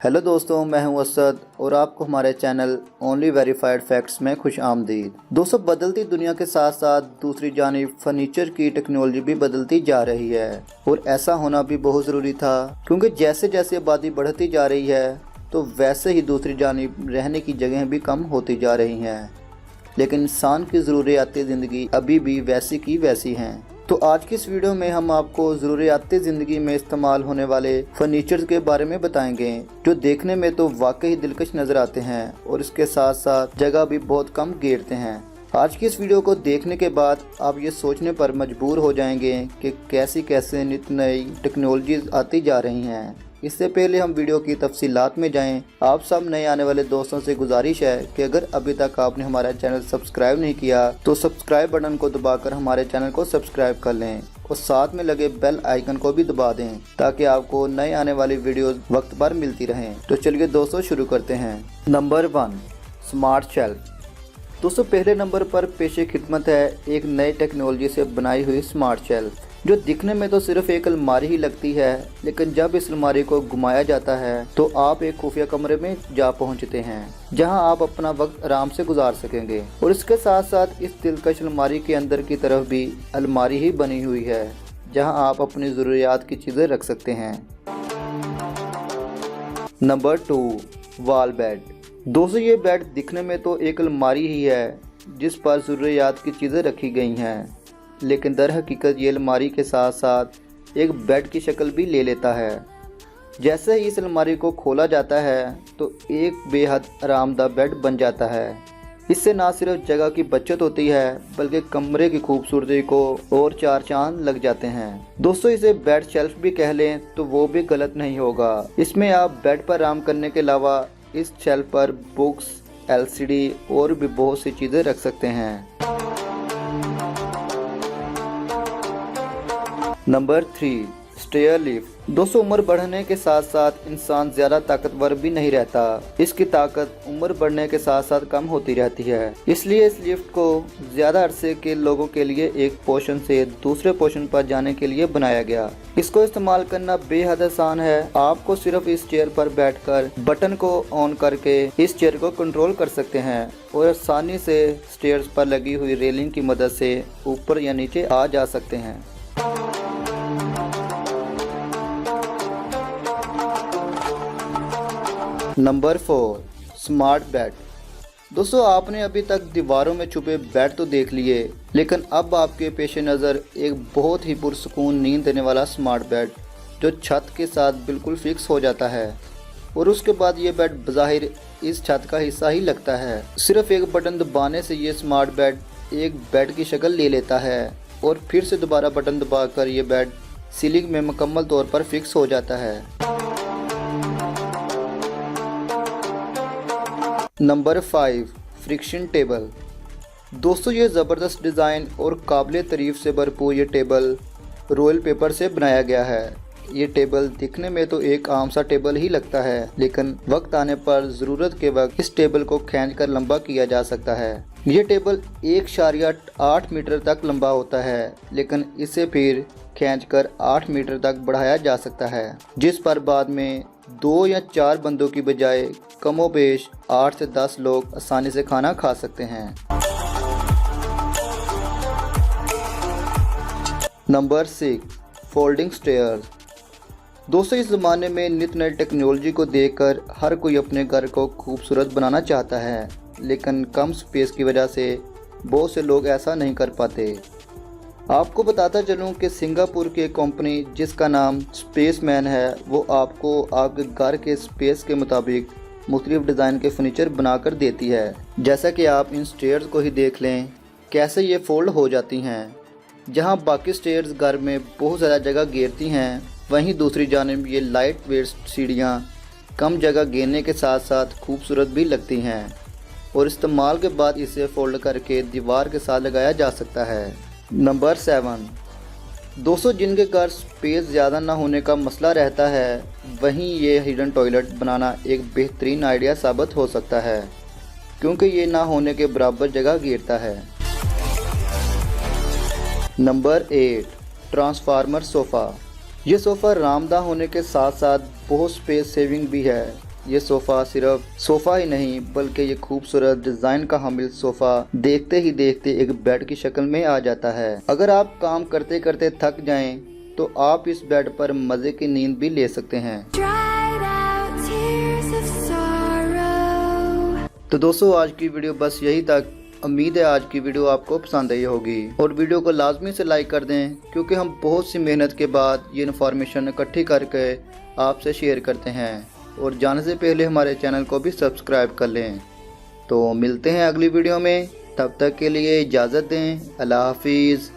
Hello दोस्तों, मैं हूं असद और आपको हमारे चैनल ओनली वेरीफाइड फैक्ट्स में खुश आमदीद। दोस्तों, बदलती दुनिया के साथ साथ दूसरी जानिब फर्नीचर की टेक्नोलॉजी भी बदलती जा रही है और ऐसा होना भी बहुत ज़रूरी था, क्योंकि जैसे जैसे आबादी बढ़ती जा रही है तो वैसे ही दूसरी जानिब रहने की जगह भी कम होती जा रही हैं, लेकिन इंसान की ज़रूरियाती ज़िंदगी अभी भी वैसी की वैसी हैं। तो आज की इस वीडियो में हम आपको ज़रूरियाती ज़िंदगी में इस्तेमाल होने वाले फर्नीचर के बारे में बताएंगे, जो देखने में तो वाकई दिलकश नज़र आते हैं और इसके साथ साथ जगह भी बहुत कम घेरते हैं। आज की इस वीडियो को देखने के बाद आप ये सोचने पर मजबूर हो जाएंगे कि कैसी कैसे नित नई टेक्नोलॉजीज आती जा रही हैं। इससे पहले हम वीडियो की तफसीलात में जाएं, आप सब नए आने वाले दोस्तों से गुजारिश है कि अगर अभी तक आपने हमारा चैनल सब्सक्राइब नहीं किया तो सब्सक्राइब बटन को दबाकर हमारे चैनल को सब्सक्राइब कर लें और साथ में लगे बेल आइकन को भी दबा दें ताकि आपको नए आने वाली वीडियोस वक्त पर मिलती रहें। तो चलिए दोस्तों, शुरू करते हैं। Number 1, smart shelf. दोस्तों, पहले नंबर पर पेशे खिदमत है एक नई टेक्नोलॉजी से बनाई हुई स्मार्ट शेल्फ, जो दिखने में तो सिर्फ एक अलमारी ही लगती है, लेकिन जब इस अलमारी को घुमाया जाता है तो आप एक खुफिया कमरे में जा पहुंचते हैं, जहां आप अपना वक्त आराम से गुजार सकेंगे। और इसके साथ साथ इस दिलकश अलमारी के अंदर की तरफ भी अलमारी ही बनी हुई है, जहां आप अपनी ज़रूरियात की चीज़ें रख सकते हैं। Number 2, wall bed. दोस्तों, ये बेड दिखने में तो एक अलमारी ही है जिस पर ज़रूरियात की चीज़ें रखी गई हैं, लेकिन दर हकीकत ये अलमारी के साथ साथ एक बेड की शक्ल भी ले लेता है। जैसे ही इस अलमारी को खोला जाता है तो एक बेहद आरामदाह बेड बन जाता है। इससे ना सिर्फ जगह की बचत होती है बल्कि कमरे की खूबसूरती को और चार चांद लग जाते हैं। दोस्तों, इसे बेड शेल्फ भी कह लें तो वो भी गलत नहीं होगा। इसमें आप बेड पर आराम करने के अलावा इस शेल्फ पर बुक्स, एलसीडी और भी बहुत सी चीज़ें रख सकते हैं। Number 3, stair lift. दोस्तों, उम्र बढ़ने के साथ साथ इंसान ज़्यादा ताकतवर भी नहीं रहता। इसकी ताकत उम्र बढ़ने के साथ साथ कम होती रहती है, इसलिए इस लिफ्ट को ज़्यादा अरसे के लोगों के लिए एक पोर्शन से दूसरे पोर्शन पर जाने के लिए बनाया गया। इसको इस्तेमाल करना बेहद आसान है। आपको सिर्फ इस चेयर पर बैठकर बटन को ऑन करके इस चेयर को कंट्रोल कर सकते हैं और आसानी से स्टेयर्स पर लगी हुई रेलिंग की मदद से ऊपर या नीचे आ जा सकते हैं। Number 4, smart bed. दोस्तों, आपने अभी तक दीवारों में छुपे बेड तो देख लिए, लेकिन अब आपके पेशे नज़र एक बहुत ही पुरसुकून नींद देने वाला स्मार्ट बेड, जो छत के साथ बिल्कुल फिक्स हो जाता है और उसके बाद ये बेड बज़ाहिर इस छत का हिस्सा ही लगता है। सिर्फ एक बटन दबाने से ये स्मार्ट बेड एक बेड की शक्ल ले लेता है और फिर से दोबारा बटन दबाकर ये बेड सीलिंग में मुकम्मल तौर पर फिक्स हो जाता है। Number 5, friction table. दोस्तों, ये ज़बरदस्त डिज़ाइन और काबिल तारीफ से भरपूर ये टेबल रॉयल पेपर से बनाया गया है। ये टेबल दिखने में तो एक आम सा टेबल ही लगता है, लेकिन वक्त आने पर ज़रूरत के वक्त इस टेबल को खींचकर लंबा किया जा सकता है। ये टेबल 1.8 मीटर तक लंबा होता है, लेकिन इसे फिर खींचकर 8 मीटर तक बढ़ाया जा सकता है, जिस पर बाद में 2 या 4 बंदों की बजाय कमोबेश 8 से 10 लोग आसानी से खाना खा सकते हैं। Number 6, folding stairs. दोस्तों, इस ज़माने में नित नई टेक्नोलॉजी को देखकर हर कोई अपने घर को खूबसूरत बनाना चाहता है, लेकिन कम स्पेस की वजह से बहुत से लोग ऐसा नहीं कर पाते। आपको बताता चलूं कि सिंगापुर की एक कंपनी जिसका नाम स्पेसमैन है, वो आपको आपके घर के स्पेस के मुताबिक मुख्तलिफ डिज़ाइन के फर्नीचर बनाकर देती है। जैसा कि आप इन स्टेयर्स को ही देख लें कैसे ये फोल्ड हो जाती हैं। जहां बाकी स्टेयर्स घर में बहुत ज़्यादा जगह घेरती हैं, वहीं दूसरी जानिब ये लाइट वेट सीढ़ियाँ कम जगह घेरने के साथ साथ खूबसूरत भी लगती हैं और इस्तेमाल के बाद इसे फोल्ड करके दीवार के साथ लगाया जा सकता है। नंबर 7, दोस्तों, जिनके घर स्पेस ज़्यादा ना होने का मसला रहता है, वहीं ये हिडन टॉयलेट बनाना एक बेहतरीन आइडिया साबित हो सकता है, क्योंकि ये ना होने के बराबर जगह घेरता है। Number 8, transformer sofa. ये सोफ़ा आरामदाह होने के साथ साथ बहुत स्पेस सेविंग भी है। ये सोफ़ा सिर्फ सोफ़ा ही नहीं बल्कि ये खूबसूरत डिज़ाइन का हामिल सोफ़ा देखते ही देखते एक बेड की शक्ल में आ जाता है। अगर आप काम करते करते थक जाएं तो आप इस बेड पर मज़े की नींद भी ले सकते हैं। तो दोस्तों आज की वीडियो बस यही तक। उम्मीद है आज की वीडियो आपको पसंद आई होगी और वीडियो को लाजमी से लाइक कर दें, क्योंकि हम बहुत सी मेहनत के बाद ये इन्फॉर्मेशन इकट्ठी करके आपसे शेयर करते हैं। और जाने से पहले हमारे चैनल को भी सब्सक्राइब कर लें। तो मिलते हैं अगली वीडियो में, तब तक के लिए इजाज़त दें। अल्लाह हाफिज़।